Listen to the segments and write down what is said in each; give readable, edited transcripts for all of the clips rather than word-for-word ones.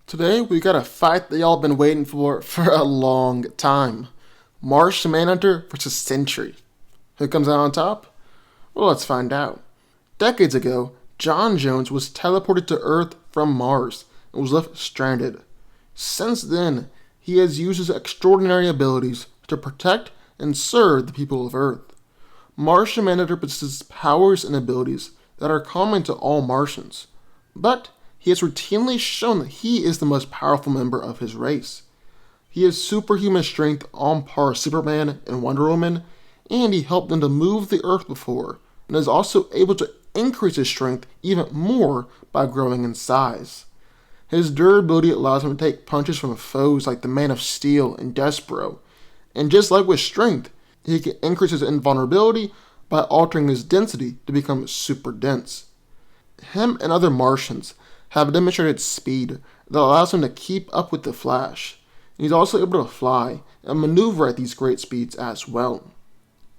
Today we got a fight that y'all been waiting for a long time. Martian Manhunter versus Sentry. Who comes out on top? Well, let's find out. Decades ago, John Jones was teleported to Earth from Mars and was left stranded. Since then, he has used his extraordinary abilities to protect and serve the people of Earth. Martian Manhunter possesses powers and abilities that are common to all Martians, but he has routinely shown that he is the most powerful member of his race. He has superhuman strength on par with Superman and Wonder Woman, and he helped them to move the Earth before, and is also able to increase his strength even more by growing in size. His durability allows him to take punches from foes like the Man of Steel and Despero, and just like with strength, he can increase his invulnerability by altering his density to become super dense. Him and other Martians have demonstrated speed that allows him to keep up with the Flash. He's also able to fly and maneuver at these great speeds as well.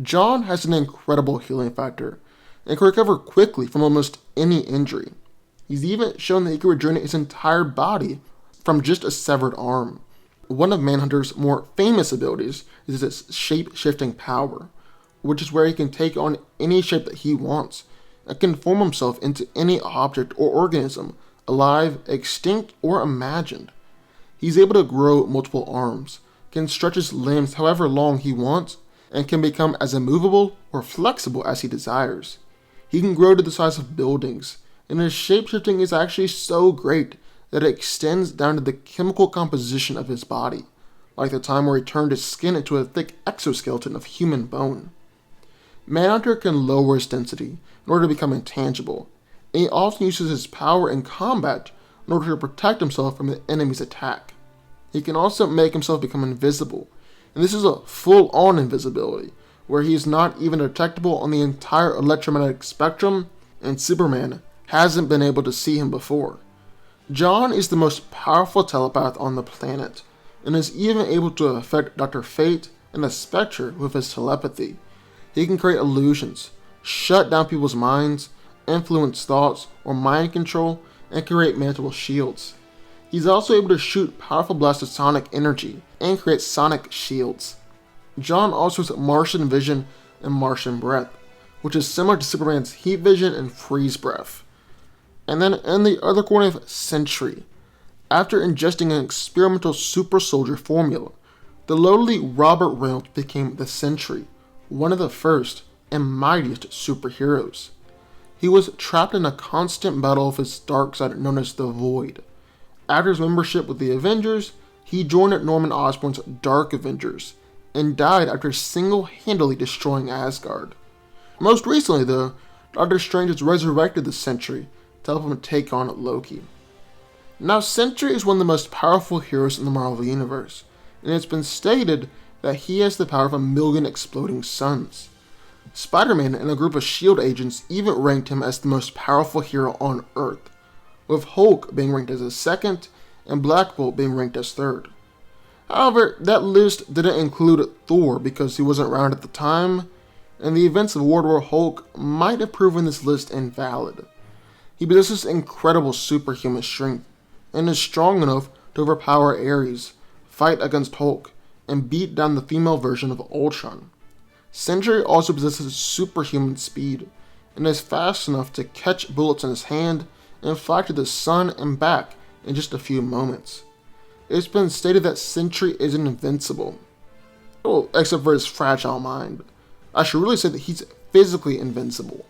John has an incredible healing factor and can recover quickly from almost any injury. He's even shown that he can regenerate his entire body from just a severed arm. One of Manhunter's more famous abilities is his shape-shifting power, which is where he can take on any shape that he wants and can form himself into any object or organism, alive, extinct, or imagined. He's able to grow multiple arms, can stretch his limbs however long he wants, and can become as immovable or flexible as he desires. He can grow to the size of buildings, and his shapeshifting is actually so great that it extends down to the chemical composition of his body, like the time where he turned his skin into a thick exoskeleton of human bone. Manhunter can lower his density in order to become intangible, and he often uses his power in combat in order to protect himself from the enemy's attack. He can also make himself become invisible, and this is a full-on invisibility, where he is not even detectable on the entire electromagnetic spectrum, and Superman hasn't been able to see him before. John is the most powerful telepath on the planet, and is even able to affect Dr. Fate and the Spectre with his telepathy. He can create illusions, shut down people's minds, influence thoughts or mind control, and create mantle shields. He's also able to shoot powerful blasts of sonic energy and create sonic shields. John also has Martian vision and Martian breath, which is similar to Superman's heat vision and freeze breath. And then in the other corner of Sentry, after ingesting an experimental super soldier formula, the lowly Robert Reynolds became the Sentry, one of the first and mightiest superheroes. He was trapped in a constant battle of his dark side known as the Void. After his membership with the Avengers, he joined Norman Osborn's Dark Avengers, and died after single-handedly destroying Asgard. Most recently though, Doctor Strange has resurrected the Sentry to help him take on Loki. Now Sentry is one of the most powerful heroes in the Marvel Universe, and it's been stated that he has the power of 1,000,000 exploding suns. Spider-Man and a group of S.H.I.E.L.D. agents even ranked him as the most powerful hero on Earth, with Hulk being ranked as a second and Black Bolt being ranked as third. However, that list didn't include Thor because he wasn't around at the time, and the events of World War Hulk might have proven this list invalid. He possesses incredible superhuman strength, and is strong enough to overpower Ares, fight against Hulk, and beat down the female version of Ultron. Sentry also possesses superhuman speed, and is fast enough to catch bullets in his hand and fly to the sun and back in just a few moments. It's been stated that Sentry is invincible. Well, except for his fragile mind. I should really say that he's physically invincible.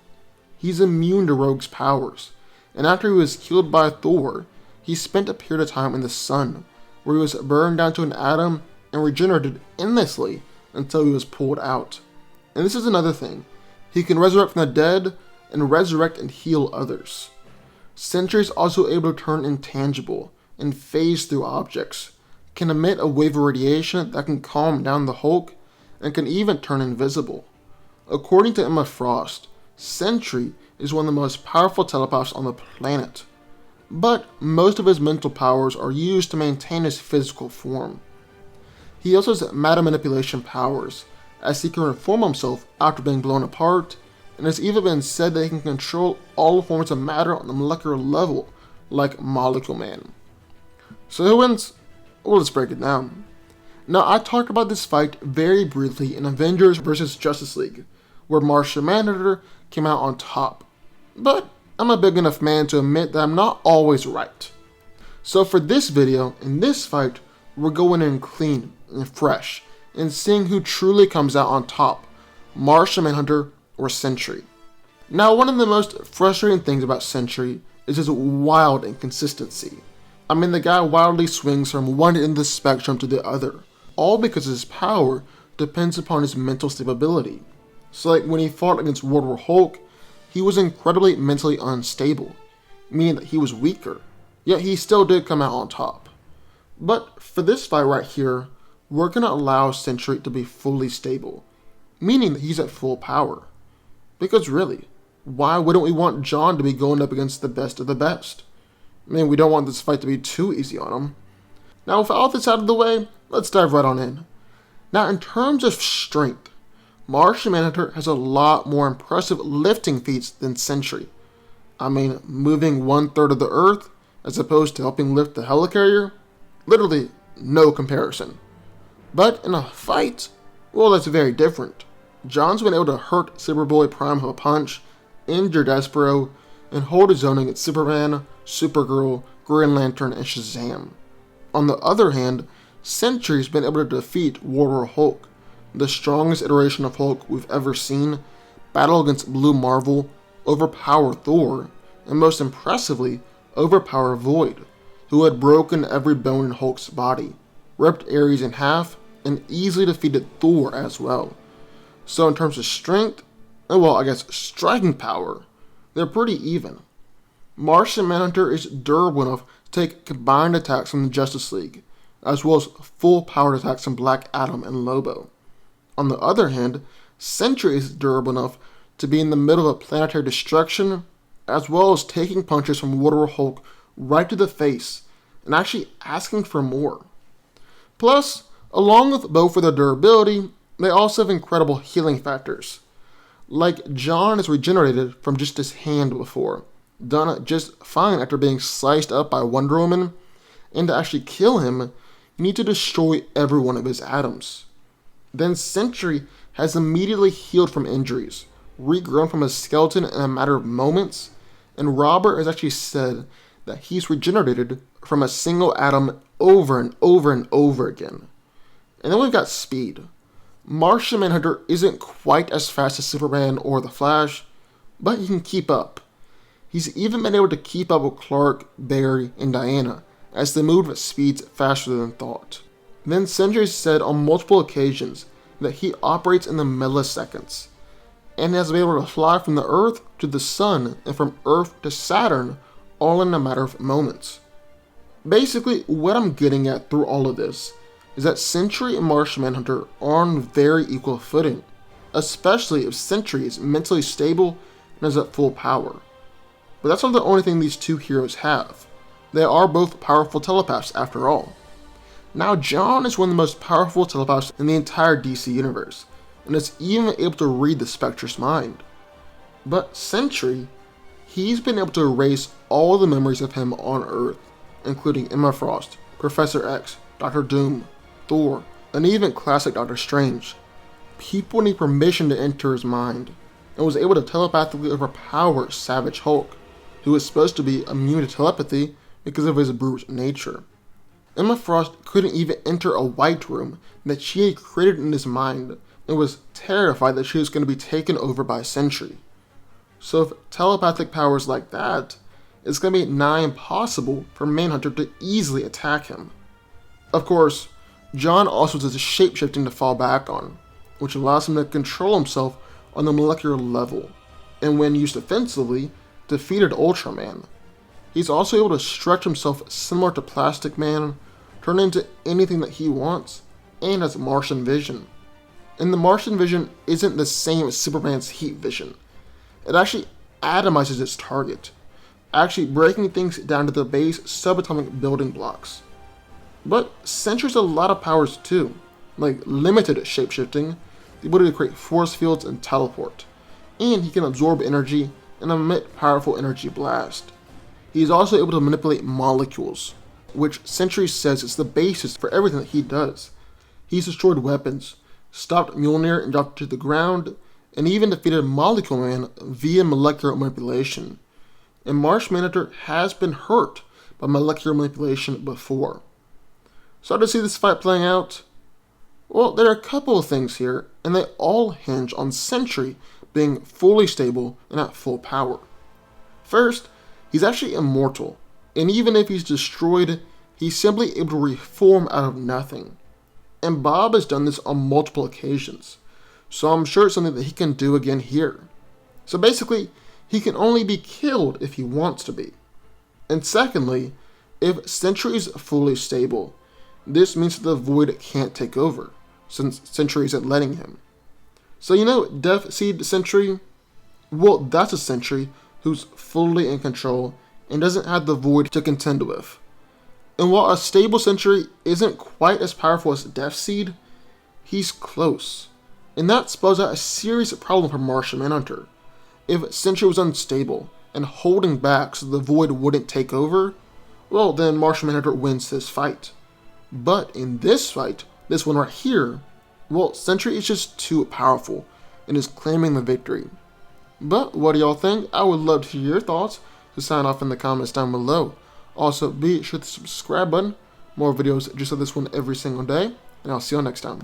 He's immune to Rogue's powers, and after he was killed by Thor, he spent a period of time in the sun, where he was burned down to an atom and regenerated endlessly until he was pulled out. And this is another thing, he can resurrect from the dead and resurrect and heal others. Sentry is also able to turn intangible and phase through objects, can emit a wave of radiation that can calm down the Hulk, and can even turn invisible. According to Emma Frost, Sentry is one of the most powerful telepaths on the planet, but most of his mental powers are used to maintain his physical form. He also has matter manipulation powers, as he can reform himself after being blown apart, and it's even been said that he can control all forms of matter on the molecular level, like Molecule Man. So who wins? Well, let's break it down. Now, I talked about this fight very briefly in Avengers vs. Justice League, where Martian Manhunter came out on top. But I'm a big enough man to admit that I'm not always right. So for this video, in this fight, we're going in clean and fresh, and seeing who truly comes out on top, Martian Manhunter or Sentry. Now, one of the most frustrating things about Sentry is his wild inconsistency. I mean, the guy wildly swings from one end of the spectrum to the other, all because his power depends upon his mental stability. So like when he fought against World War Hulk, he was incredibly mentally unstable, meaning that he was weaker, yet he still did come out on top. But for this fight right here, we're going to allow Sentry to be fully stable, meaning that he's at full power. Because really, why wouldn't we want John to be going up against the best of the best? I mean, we don't want this fight to be too easy on him. Now, with all this out of the way, let's dive right on in. Now, in terms of strength, Martian Manhunter has a lot more impressive lifting feats than Sentry. I mean, moving 1/3 of the Earth, as opposed to helping lift the helicarrier, literally no comparison. But in a fight, well, that's very different. John's been able to hurt Superboy Prime with a punch, injure Despero, and hold his own against Superman, Supergirl, Green Lantern, and Shazam. On the other hand, Sentry's been able to defeat World War Hulk, the strongest iteration of Hulk we've ever seen, battle against Blue Marvel, overpower Thor, and most impressively, overpower Void, who had broken every bone in Hulk's body, ripped Ares in half, and easily defeated Thor as well. So in terms of strength, well, I guess striking power, they're pretty even. Martian Manhunter is durable enough to take combined attacks from the Justice League, as well as full powered attacks from Black Adam and Lobo. On the other hand, Sentry is durable enough to be in the middle of a planetary destruction, as well as taking punches from World War Hulk right to the face, and actually asking for more. Plus, along with both of their durability, they also have incredible healing factors. Like John is regenerated from just his hand before, done just fine after being sliced up by Wonder Woman, and to actually kill him, you need to destroy every one of his atoms. Then Sentry has immediately healed from injuries, regrown from a skeleton in a matter of moments, and Robert has actually said that he's regenerated from a single atom over and over and over again. And then we've got speed. Martian Manhunter isn't quite as fast as Superman or the Flash, but he can keep up. He's even been able to keep up with Clark, Barry, and Diana, as they move at speeds faster than thought. Then Sentry said on multiple occasions that he operates in the milliseconds, and has been able to fly from the Earth to the Sun and from Earth to Saturn all in a matter of moments. Basically, what I'm getting at through all of this is that Sentry and Martian Manhunter are on very equal footing, especially if Sentry is mentally stable and is at full power. But that's not the only thing these two heroes have. They are both powerful telepaths after all. Now, John is one of the most powerful telepaths in the entire DC universe, and is even able to read the Spectre's mind. But Sentry, he's been able to erase all the memories of him on Earth, including Emma Frost, Professor X, Doctor Doom, Thor, and even classic Doctor Strange. People need permission to enter his mind, and was able to telepathically overpower Savage Hulk, who is supposed to be immune to telepathy because of his brute nature. Emma Frost couldn't even enter a white room that she had created in his mind, and was terrified that she was going to be taken over by Sentry. So if telepathic powers like that, it's going to be nigh impossible for Manhunter to easily attack him. Of course, John also does shapeshifting to fall back on, which allows him to control himself on the molecular level, and when used offensively, defeated Ultraman. He's also able to stretch himself similar to Plastic Man, turn into anything that he wants, and has Martian vision. And the Martian vision isn't the same as Superman's heat vision. It actually atomizes its target, actually breaking things down to the base subatomic building blocks. But Sentry has a lot of powers too, like limited shapeshifting, the ability to create force fields and teleport, and he can absorb energy and emit powerful energy blast. He is also able to manipulate molecules, which Sentry says is the basis for everything that he does. He's destroyed weapons, stopped Mjolnir and dropped it to the ground, and even defeated Molecule Man via molecular manipulation. And Martian Manhunter has been hurt by molecular manipulation before. So how to see this fight playing out? Well, there are a couple of things here, and they all hinge on Sentry being fully stable and at full power. First, he's actually immortal, and even if he's destroyed, he's simply able to reform out of nothing. And Bob has done this on multiple occasions, so I'm sure it's something that he can do again here. So basically, he can only be killed if he wants to be. And secondly, if Sentry is fully stable, this means that the Void can't take over, since Sentry isn't letting him. So Death Seed Sentry? Well, that's a Sentry who's fully in control and doesn't have the Void to contend with. And while a stable Sentry isn't quite as powerful as Death Seed, he's close. And that spells out a serious problem for Martian Manhunter. If Sentry was unstable and holding back so the Void wouldn't take over, well, then Martian Manhunter wins this fight. But in this fight, this one right here, well, Sentry is just too powerful and is claiming the victory. But what do y'all think? I would love to hear your thoughts, so sign off in the comments down below. Also, be sure to subscribe button, more videos just like this one every single day, and I'll see you next time.